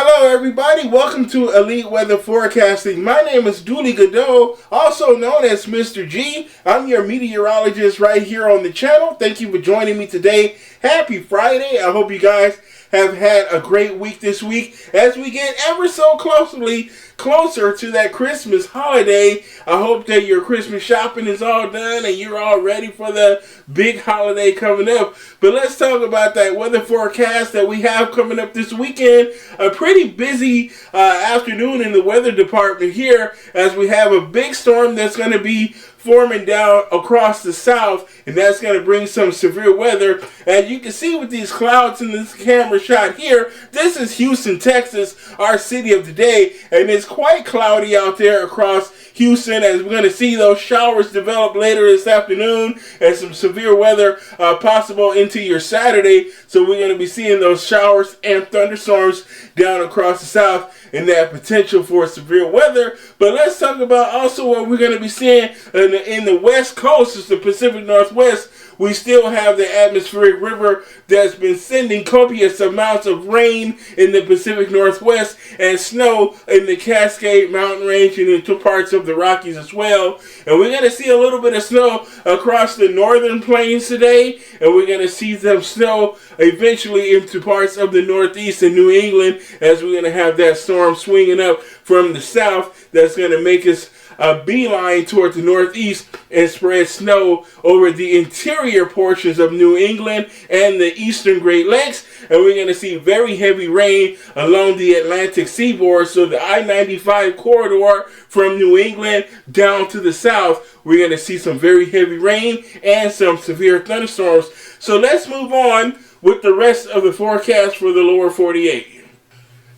Hello everybody, welcome to Elite Weather Forecasting. My name is Dooley Godot, also known as Mr. G. I'm your meteorologist right here on the channel. Thank you for joining me today. Happy Friday. I hope you guys have had a great week this week as we get ever so closer to that Christmas holiday. I hope that your Christmas shopping is all done and you're all ready for the big holiday coming up. But let's talk about that weather forecast that we have coming up this weekend. A pretty busy afternoon in the weather department here as we have a big storm that's going to be forming down across the south, and that's going to bring some severe weather. And you can see with these clouds in this camera shot here, this is Houston, Texas, our city of the day, and it's quite cloudy out there across Houston as we're going to see those showers develop later this afternoon and some severe weather possible into your Saturday. So we're going to be seeing those showers and thunderstorms down across the south and that potential for severe weather. But let's talk about also what we're going to be seeing in the west coast, is the Pacific Northwest. We still have the atmospheric river that's been sending copious amounts of rain in the Pacific Northwest and snow in the Cascade Mountain Range and into parts of the Rockies as well. And we're going to see a little bit of snow across the northern plains today, and we're going to see some snow eventually into parts of the Northeast and New England as we're going to have that storm swinging up from the south that's going to make us a beeline toward the northeast and spread snow over the interior portions of New England and the eastern Great Lakes. And we're going to see very heavy rain along the Atlantic seaboard. So the I-95 corridor from New England down to the south, we're going to see some very heavy rain and some severe thunderstorms. So let's move on with the rest of the forecast for the lower 48.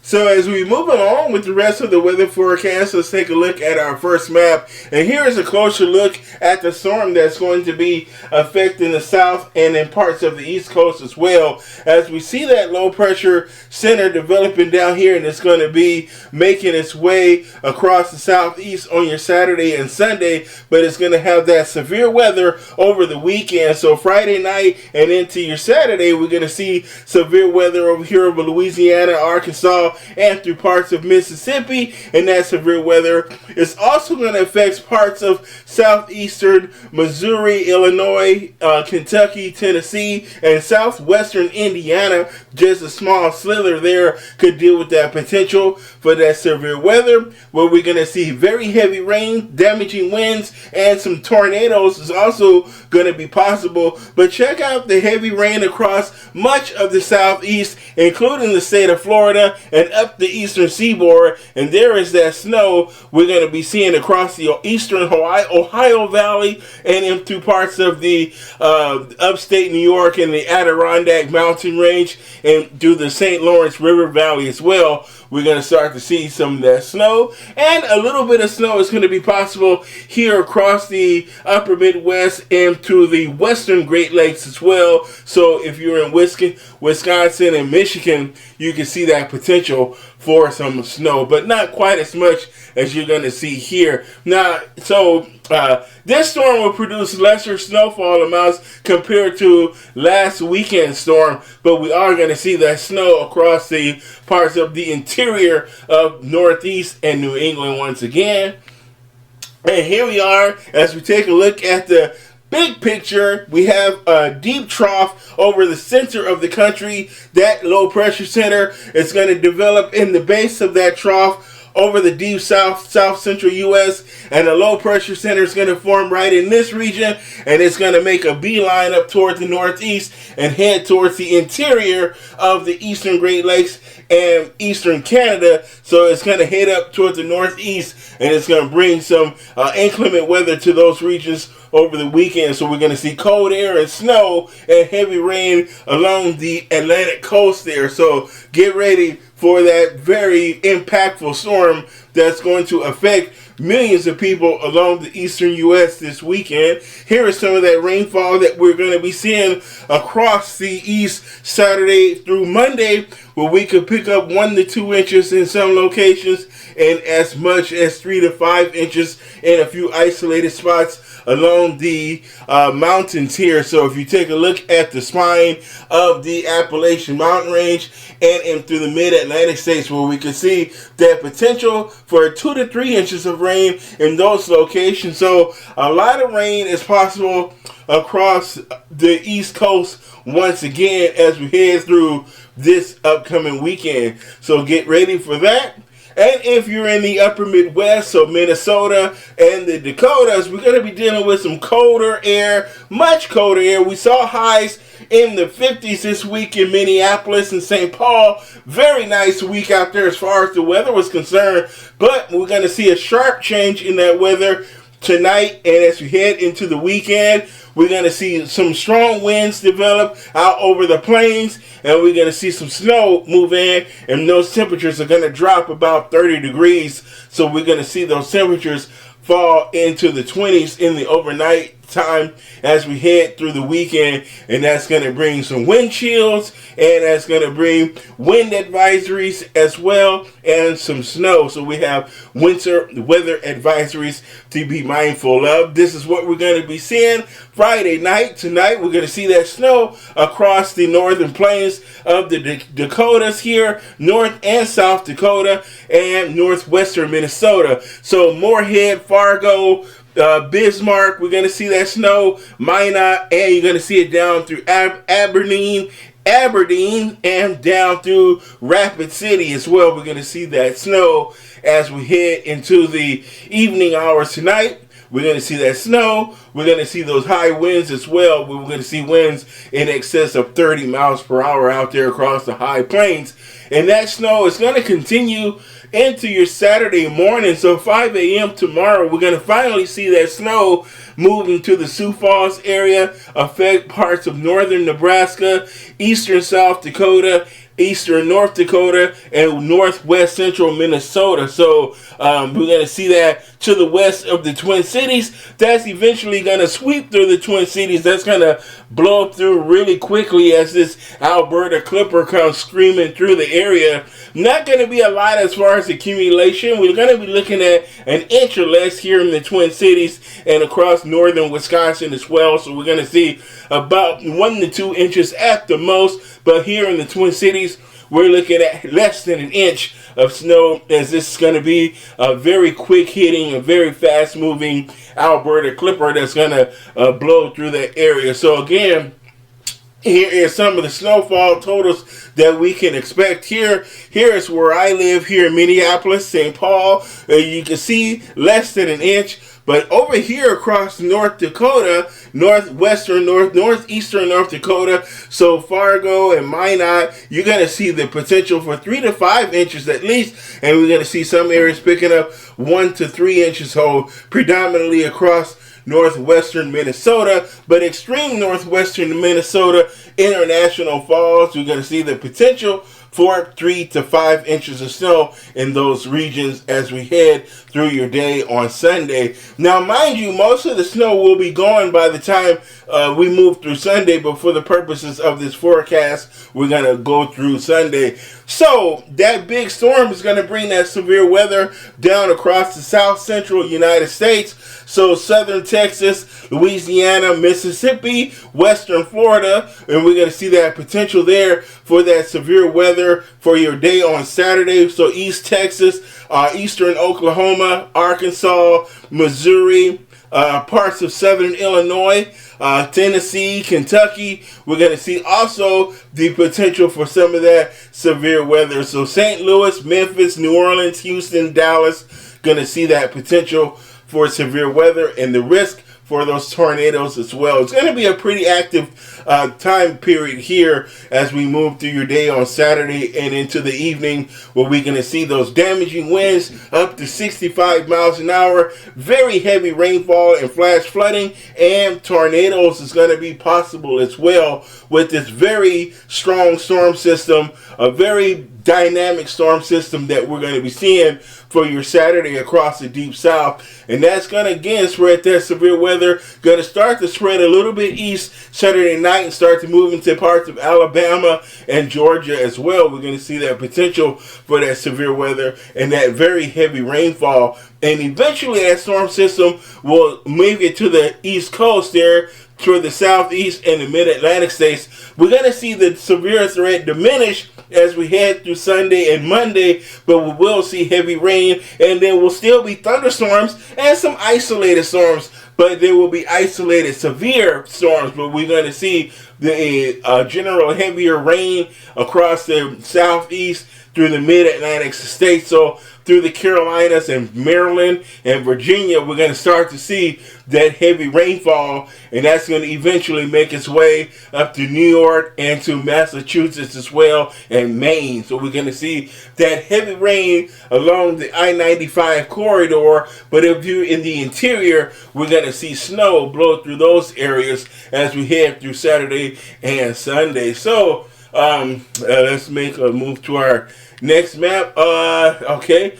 So as we move along with the rest of the weather forecast, let's take a look at our first map. And here is a closer look at the storm that's going to be affecting the south and in parts of the east coast as well. As we see that low pressure center developing down here, and it's going to be making its way across the southeast on your Saturday and Sunday, but it's going to have that severe weather over the weekend. So Friday night and into your Saturday, we're going to see severe weather over here over Louisiana, Arkansas, and through parts of Mississippi, and that severe weather is also going to affect parts of southeastern Missouri, Illinois, Kentucky, Tennessee, and southwestern Indiana. Just a small slither there could deal with that potential for that severe weather, where we're going to see very heavy rain, damaging winds, and some tornadoes is also going to be possible. But check out the heavy rain across much of the southeast, including the state of Florida and up the eastern seaboard, and there is that snow we're going to be seeing across the eastern Ohio Valley and into parts of the upstate New York and the Adirondack Mountain Range and through the St. Lawrence River Valley as well. We're going to start to see some of that snow, and a little bit of snow is going to be possible here across the upper Midwest and to the western Great Lakes as well. So if you're in Wisconsin and Michigan, you can see that potential for some snow, but not quite as much as you're going to see here. Now, so this storm will produce lesser snowfall amounts compared to last weekend's storm, but we are going to see that snow across the parts of the interior of Northeast and New England once again. And here we are as we take a look at the big picture. We have a deep trough over the center of the country. That low pressure center is going to develop in the base of that trough over the deep south central U.S., and a low pressure center is going to form right in this region, and it's going to make a beeline up toward the northeast and head towards the interior of the eastern Great Lakes and eastern Canada. So it's going to head up toward the northeast, and it's going to bring some inclement weather to those regions over the weekend. So we're going to see cold air and snow and heavy rain along the Atlantic coast there. So get ready for that very impactful storm that's going to affect millions of people along the eastern U.S. this weekend. Here is some of that rainfall that we're going to be seeing across the east Saturday through Monday, where we could pick up 1 to 2 inches in some locations and as much as 3 to 5 inches in a few isolated spots along the mountains here. So if you take a look at the spine of the Appalachian Mountain Range and in through the mid-Atlantic states, where we can see that potential for 2 to 3 inches of rain in those locations. So a lot of rain is possible across the East Coast once again as we head through this upcoming weekend. So get ready for that. And if you're in the upper Midwest, so Minnesota and the Dakotas, we're going to be dealing with some colder air, much colder air. We saw highs in the 50s this week in Minneapolis and St. Paul. Very nice week out there as far as the weather was concerned. But we're going to see a sharp change in that weather tonight, and as we head into the weekend, we're going to see some strong winds develop out over the plains, and we're going to see some snow move in, and those temperatures are going to drop about 30 degrees. So we're going to see those temperatures fall into the 20s in the overnight time as we head through the weekend, and that's going to bring some wind chills, and that's going to bring wind advisories as well, and some snow. So we have winter weather advisories to be mindful of. This is what we're going to be seeing Friday night. Tonight we're going to see that snow across the northern plains of the Dakotas here, North and South Dakota, and northwestern Minnesota. So Moorhead, Fargo, Bismarck, we're going to see that snow, Minot, and you're going to see it down through Aberdeen, and down through Rapid City as well. We're going to see that snow as we head into the evening hours tonight. We're going to see that snow. We're going to see those high winds as well. We're going to see winds in excess of 30 miles per hour out there across the high plains. And that snow is going to continue into your Saturday morning. So 5 a.m. tomorrow, we're going to finally see that snow moving to the Sioux Falls area, affect parts of northern Nebraska, eastern South Dakota, eastern North Dakota, and northwest central Minnesota. So we're going to see that to the west of the Twin Cities. That's eventually going to sweep through the Twin Cities. That's going to blow up through really quickly as this Alberta Clipper comes screaming through the area. Not going to be a lot as far as accumulation. We're going to be looking at an inch or less here in the Twin Cities and across northern Wisconsin as well. So we're going to see about 1 to 2 inches at the most. But here in the Twin Cities, we're looking at less than an inch of snow, as this is going to be a very quick hitting, a very fast moving Alberta Clipper that's going to blow through that area. So again, here is some of the snowfall totals that we can expect here. Here is where I live, here in Minneapolis, St. Paul. You can see less than an inch. But over here across North Dakota, northeastern North Dakota, so Fargo and Minot, you're going to see the potential for 3 to 5 inches at least. And we're going to see some areas picking up 1 to 3 inches, so predominantly across northwestern Minnesota, but extreme northwestern Minnesota, International Falls, we're going to see the potential for 3 to 5 inches of snow in those regions as we head through your day on Sunday. Now, mind you, most of the snow will be gone by the time we move through Sunday, but for the purposes of this forecast, we're going to go through Sunday. So, that big storm is going to bring that severe weather down across the south central United States. So, southern Texas, Louisiana, Mississippi, western Florida, and we're going to see that potential there for that severe weather for your day on Saturday. So, East Texas, eastern Oklahoma, Arkansas, Missouri, parts of southern Illinois, Tennessee, Kentucky. We're going to see also the potential for some of that severe weather. So St. Louis, Memphis, New Orleans, Houston, Dallas, going to see that potential for severe weather and the risk for those tornadoes as well. It's going to be a pretty active time period here as we move through your day on Saturday and into the evening, where we're going to see those damaging winds up to 65 miles an hour, very heavy rainfall and flash flooding, and tornadoes is going to be possible as well with this very strong storm system, a very dynamic storm system that we're going to be seeing for your Saturday across the Deep South. And that's going to again spread that severe weather weather going to start to spread a little bit east Saturday night and start to move into parts of Alabama and Georgia as well. We're going to see that potential for that severe weather and that very heavy rainfall. And eventually that storm system will make it to the east coast there, toward the southeast and the mid-Atlantic states. We're going to see the severe threat diminish as we head through Sunday and Monday, but we will see heavy rain, and there will still be thunderstorms and some isolated storms, but there will be isolated severe storms. But we're going to see the general heavier rain across the southeast through the mid-Atlantic states. So through the Carolinas and Maryland and Virginia, we're going to start to see that heavy rainfall, and that's going to eventually make its way up to New York and to Massachusetts as well, and Maine. So we're going to see that heavy rain along the I-95 corridor, but if you're in the interior, we're going to see snow blow through those areas as we head through Saturday and Sunday. So let's make a move to our next map. Okay,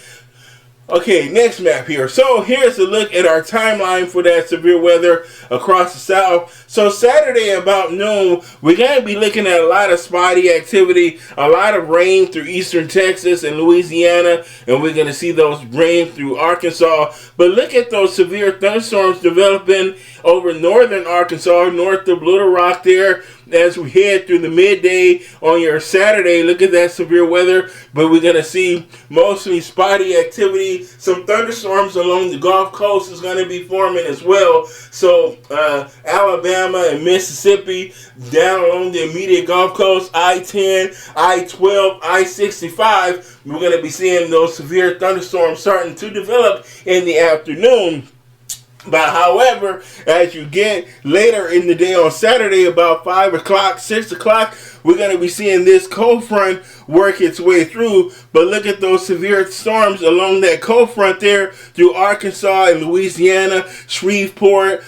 next map here. So here's a look at our timeline for that severe weather across the south. So Saturday about noon, we're going to be looking at a lot of spotty activity, a lot of rain through eastern Texas and Louisiana, and we're going to see those rain through Arkansas. But look at those severe thunderstorms developing over northern Arkansas, north of Little Rock there, as we head through the midday on your Saturday. Look at that severe weather, but we're going to see mostly spotty activity. Some thunderstorms along the Gulf Coast is going to be forming as well. So Alabama and Mississippi, down along the immediate Gulf Coast, I-10, I-12, I-65, we're going to be seeing those severe thunderstorms starting to develop in the afternoon. But however, as you get later in the day on Saturday, about 5 o'clock, 6 o'clock, we're going to be seeing this cold front work its way through. But look at those severe storms along that cold front there through Arkansas and Louisiana, Shreveport,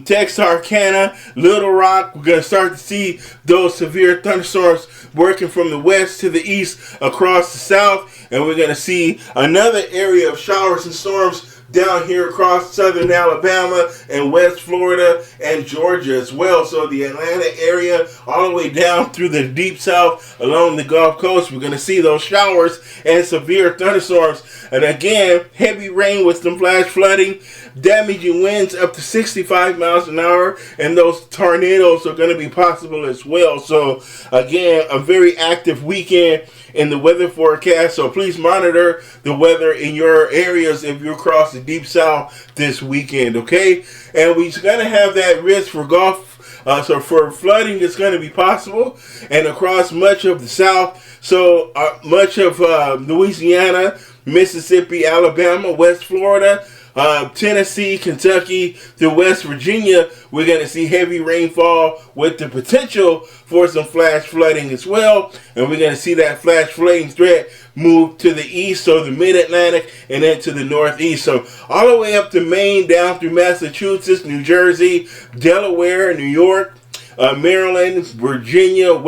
Texarkana, Little Rock. We're going to start to see those severe thunderstorms working from the west to the east across the south. And we're going to see another area of showers and storms down here across southern Alabama and West Florida and Georgia as well. So the Atlanta area all the way down through the deep south along the Gulf Coast, we're going to see those showers and severe thunderstorms. And again, heavy rain with some flash flooding, damaging winds up to 65 miles an hour, and those tornadoes are going to be possible as well. So again, a very active weekend in the weather forecast. So please monitor the weather in your areas if you're across the deep south this weekend, okay? And we're going to have that risk for so for flooding is going to be possible and across much of the south. So much of Louisiana, Mississippi, Alabama, West Florida, Tennessee, Kentucky, to West Virginia, we're going to see heavy rainfall with the potential for some flash flooding as well. And we're going to see that flash flooding threat move to the east, so the mid-Atlantic, and then to the northeast. So all the way up to Maine, down through Massachusetts, New Jersey, Delaware, New York, Maryland, Virginia,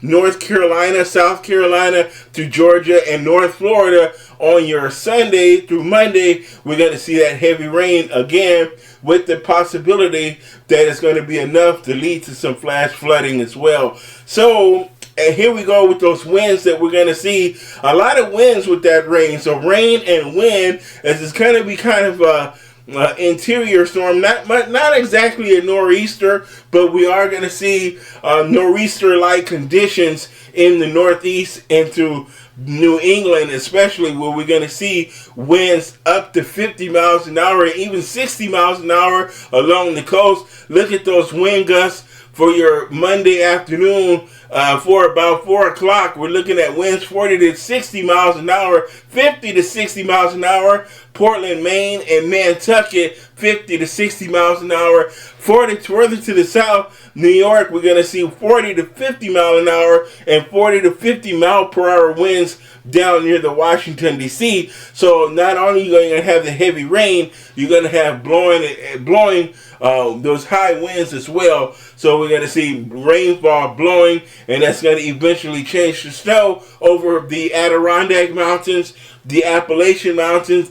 North Carolina, South Carolina, to Georgia and North Florida. On your Sunday through Monday, we're going to see that heavy rain again, with the possibility that it's going to be enough to lead to some flash flooding as well. So, and here we go with those winds that we're going to see. A lot of winds with that rain. So rain and wind, as it's going to be kind of interior storm, not exactly a nor'easter, but we are going to see nor'easter-like conditions in the northeast and to New England, especially, where we're going to see winds up to 50 miles an hour and even 60 miles an hour along the coast. Look at those wind gusts for your Monday afternoon. For about 4 o'clock, we're looking at winds 40 to 60 miles an hour, 50 to 60 miles an hour. Portland, Maine, and Nantucket, 50 to 60 miles an hour. Further to the south, New York, we're going to see 40 to 50 miles an hour and 40 to 50 mile per hour winds down near the Washington, D.C. So not only are you going to have the heavy rain, you're going to have blowing those high winds as well. So we're going to see rainfall blowing, and that's going to eventually change to snow over the Adirondack Mountains, the Appalachian Mountains,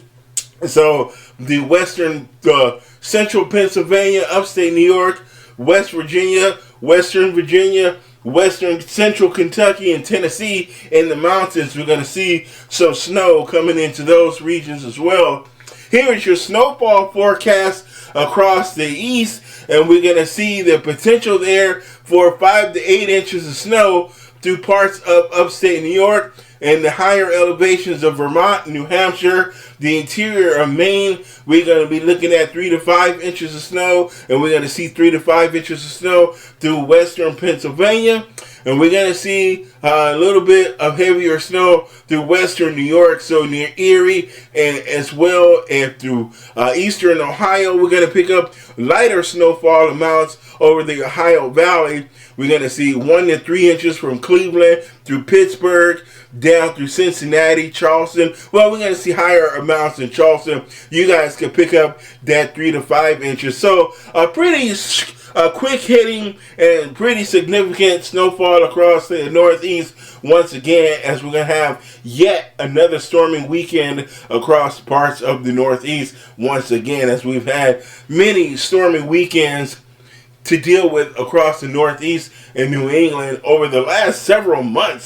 So the central Pennsylvania, upstate New York, West Virginia, Western Virginia, Western Central Kentucky, and Tennessee in the mountains, we're going to see some snow coming into those regions as well. Here is your snowfall forecast across the east, and we're going to see the potential there for 5 to 8 inches of snow through parts of upstate New York and the higher elevations of Vermont, New Hampshire, the interior of Maine. We're going to be looking at 3 to 5 inches of snow, and we're going to see 3 to 5 inches of snow through western Pennsylvania. And we're going to see a little bit of heavier snow through western New York, so near Erie, and as well as through eastern Ohio. We're going to pick up lighter snowfall amounts over the Ohio Valley. We're going to see 1 to 3 inches from Cleveland through Pittsburgh, down through Cincinnati, Charleston. Well, we're going to see higher amounts in Charleston. You guys can pick up that 3 to 5 inches. So a pretty quick hitting and pretty significant snowfall across the Northeast once again, as we're going to have yet another storming weekend across parts of the Northeast once again, as we've had many storming weekends to deal with across the Northeast and New England over the last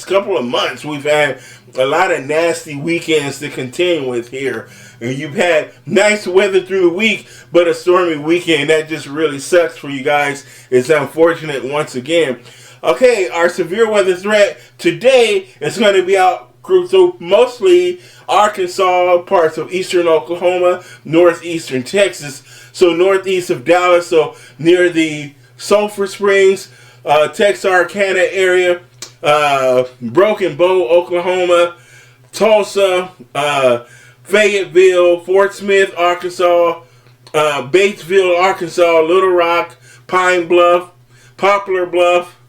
couple of months. We've had a lot of nasty weekends to contend with here. And you've had nice weather through the week, but a stormy weekend. That just really sucks for you guys. It's unfortunate once again. Okay, our severe weather threat today is going to be out through mostly Arkansas, parts of eastern Oklahoma, northeastern Texas, so northeast of Dallas, so near the Sulphur Springs, Texarkana area, Broken Bow, Oklahoma, Tulsa, Fayetteville, Fort Smith, Arkansas, Batesville, Arkansas, Little Rock, Pine Bluff, Poplar Bluff,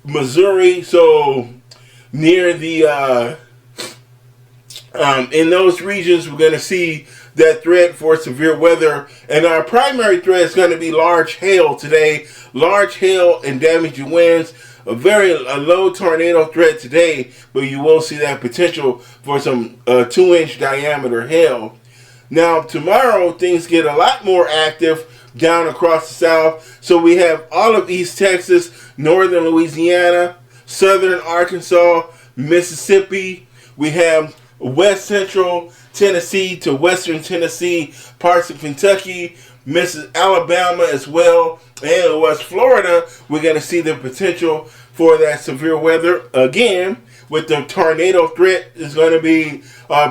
Missouri, so near the in those regions, we're going to see that threat for severe weather. And our primary threat is going to be large hail today. Large hail and damaging winds. A low tornado threat today, but you will see that potential for some 2-inch diameter hail. Now, tomorrow, things get a lot more active down across the south. So we have all of East Texas, northern Louisiana, southern Arkansas, Mississippi. We have west central Tennessee to western Tennessee, parts of Kentucky, Alabama as well, and West Florida. We're going to see the potential for that severe weather again. With the tornado threat is going to be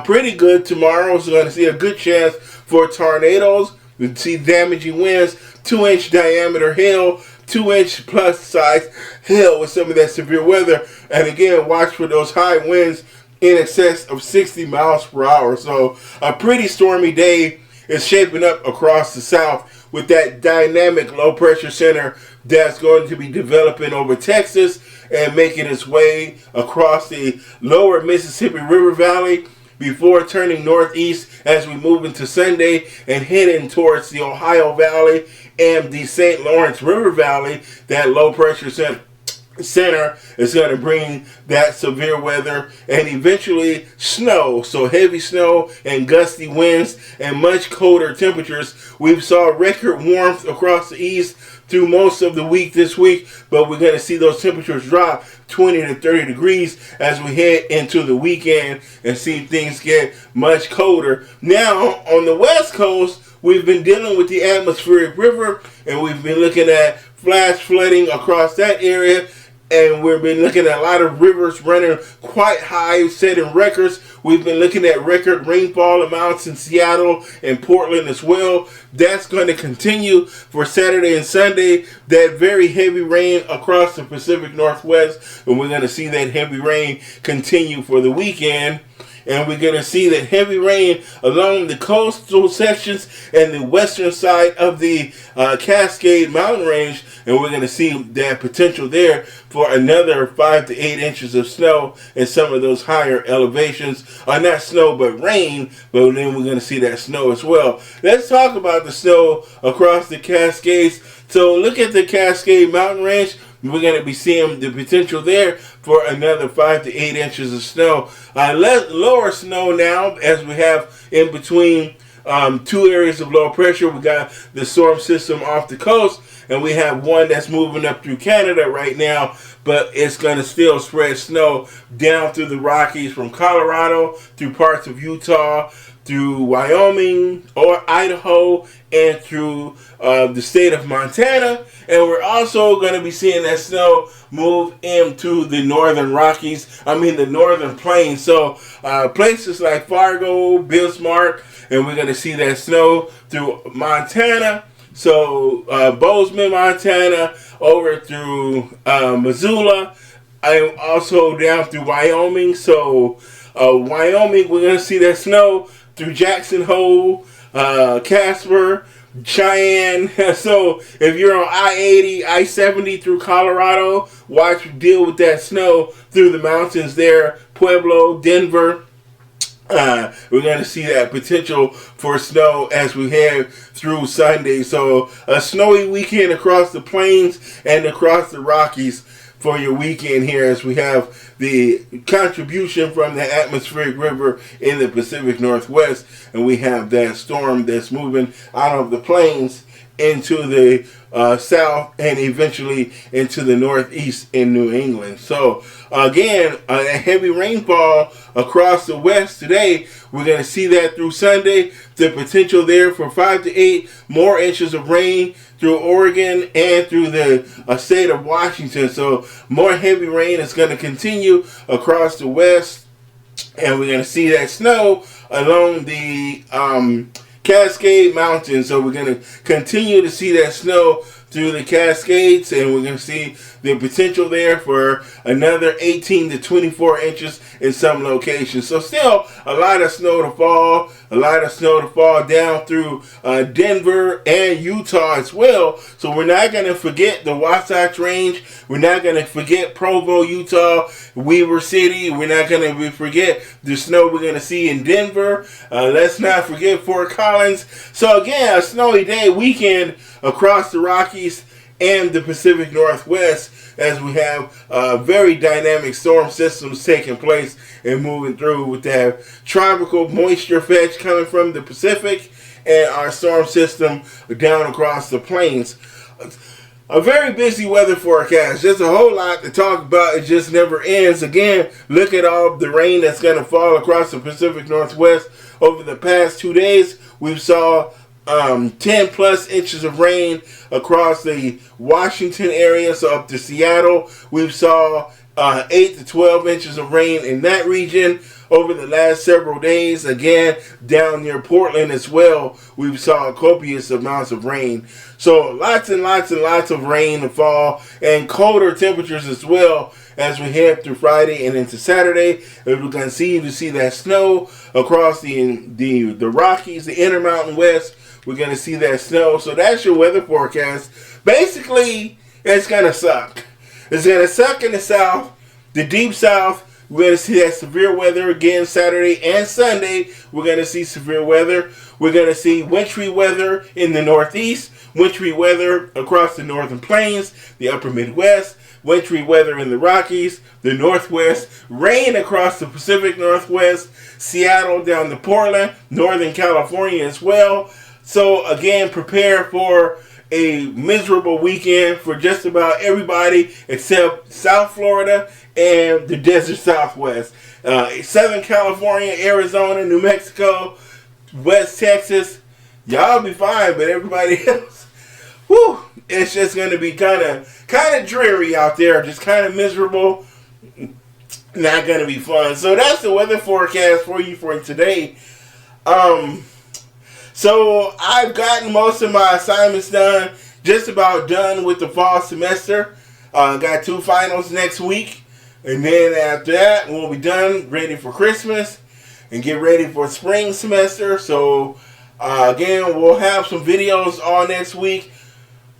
pretty good tomorrow. So we're going to see a good chance for tornadoes. We see damaging winds, 2-inch diameter hail, 2-inch plus size hail with some of that severe weather. And again, watch for those high winds in excess of 60 miles per hour. So a pretty stormy day is shaping up across the south with that dynamic low pressure center that's going to be developing over Texas and making its way across the lower Mississippi River Valley before turning northeast as we move into Sunday and heading towards the Ohio Valley and the St. Lawrence River Valley. That low pressure center is going to bring that severe weather and eventually snow. So heavy snow and gusty winds and much colder temperatures. We saw record warmth across the east through most of the week this week, but we're going to see those temperatures drop 20 to 30 degrees as we head into the weekend and see things get much colder. Now, on the west coast, we've been dealing with the atmospheric river, and we've been looking at flash flooding across that area. And we've been looking at a lot of rivers running quite high, setting records. We've been looking at record rainfall amounts in Seattle and Portland as well. That's going to continue for Saturday and Sunday. That very heavy rain across the Pacific Northwest. And we're going to see that heavy rain continue for the weekend. And we're going to see that heavy rain along the coastal sections and the western side of the Cascade Mountain Range. And we're going to see that potential there for another 5 to 8 inches of snow in some of those higher elevations. Not snow, but rain. But then we're going to see that snow as well. Let's talk about the snow across the Cascades. So look at the Cascade Mountain Range. We're going to be seeing the potential there for another 5 to 8 inches of snow. Lower snow now as we have in between two areas of low pressure. We got the storm system off the coast, and we have one that's moving up through Canada right now, but it's going to still spread snow down through the Rockies from Colorado, through parts of Utah, through Wyoming or Idaho, and through the state of Montana. And we're also going to be seeing that snow move into the northern Rockies, the northern plains. So places like Fargo, Bismarck, and we're going to see that snow through Montana. So Bozeman, Montana, over through Missoula, and also down through Wyoming. So Wyoming, we're going to see that snow through Jackson Hole, Casper, Cheyenne. So if you're on I-80, I-70 through Colorado, deal with that snow through the mountains there. Pueblo, Denver. We're going to see that potential for snow as we head through Sunday. So a snowy weekend across the plains and across the Rockies for your weekend here, as we have the contribution from the atmospheric river in the Pacific Northwest, and we have that storm that's moving out of the plains into the south and eventually into the northeast in New England. So again, a heavy rainfall across the west today. We're going to see that through Sunday. The potential there for 5 to 8 more inches of rain through Oregon and through the state of Washington. So more heavy rain is going to continue across the west, and we're going to see that snow along the Cascade Mountains. So we're going to continue to see that snow through the Cascades, and we're going to see the potential there for another 18 to 24 inches in some locations. So still a lot of snow to fall, down through Denver and Utah as well. So we're not going to forget the Wasatch Range. We're not going to forget Provo, Utah, Weaver City. We're not going to forget the snow we're going to see in Denver. Let's not forget Fort Collins. So again, a snowy day weekend across the Rockies and the Pacific Northwest, as we have very dynamic storm systems taking place and moving through, with that tropical moisture fetch coming from the Pacific and our storm system down across the plains. A very busy weather forecast. Just a whole lot to talk about. It just never ends. Again, look at all the rain that's going to fall across the Pacific Northwest over the past 2 days. We saw 10 plus inches of rain across the Washington area, so up to Seattle. We saw 8 to 12 inches of rain in that region over the last several days. Again, down near Portland as well, we saw copious amounts of rain. So lots and lots and lots of rain to fall, and colder temperatures as well as we head through Friday and into Saturday. We're going to see that snow across the Rockies, the Intermountain West. We're going to see that snow. So that's your weather forecast. Basically, it's going to suck. It's going to suck in the south, the deep south. We're going to see that severe weather again Saturday and Sunday. We're going to see severe weather. We're going to see wintry weather in the northeast, wintry weather across the northern plains, the upper Midwest, wintry weather in the Rockies, the Northwest, rain across the Pacific Northwest, Seattle down to Portland, Northern California as well. So again, prepare for a miserable weekend for just about everybody except South Florida and the desert Southwest. Southern California, Arizona, New Mexico, West Texas, y'all be fine, but everybody else, whew, it's just going to be kind of dreary out there, just kind of miserable, not going to be fun. So that's the weather forecast for you for today. So I've gotten most of my assignments done, just about done with the fall semester. Got 2 finals next week, and then after that we'll be done, ready for Christmas and get ready for spring semester. So again, we'll have some videos all next week.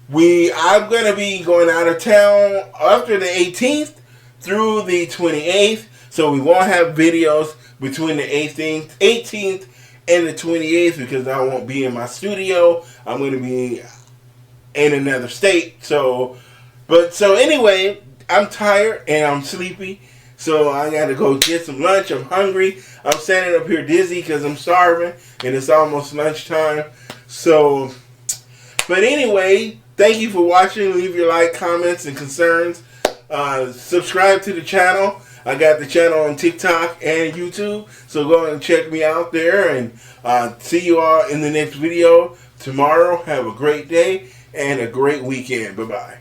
I'm going to be going out of town after the 18th through the 28th, so we won't have videos between the 18th and the 28th because I won't be in my studio. I'm going to be in another state. So anyway, I'm tired and I'm sleepy. So I got to go get some lunch. I'm hungry. I'm standing up here dizzy because I'm starving, and it's almost lunchtime. So, but anyway, thank you for watching. Leave your like, comments, and concerns. Subscribe to the channel. I got the channel on TikTok and YouTube, so go and check me out there, and see you all in the next video tomorrow. Have a great day and a great weekend. Bye-bye.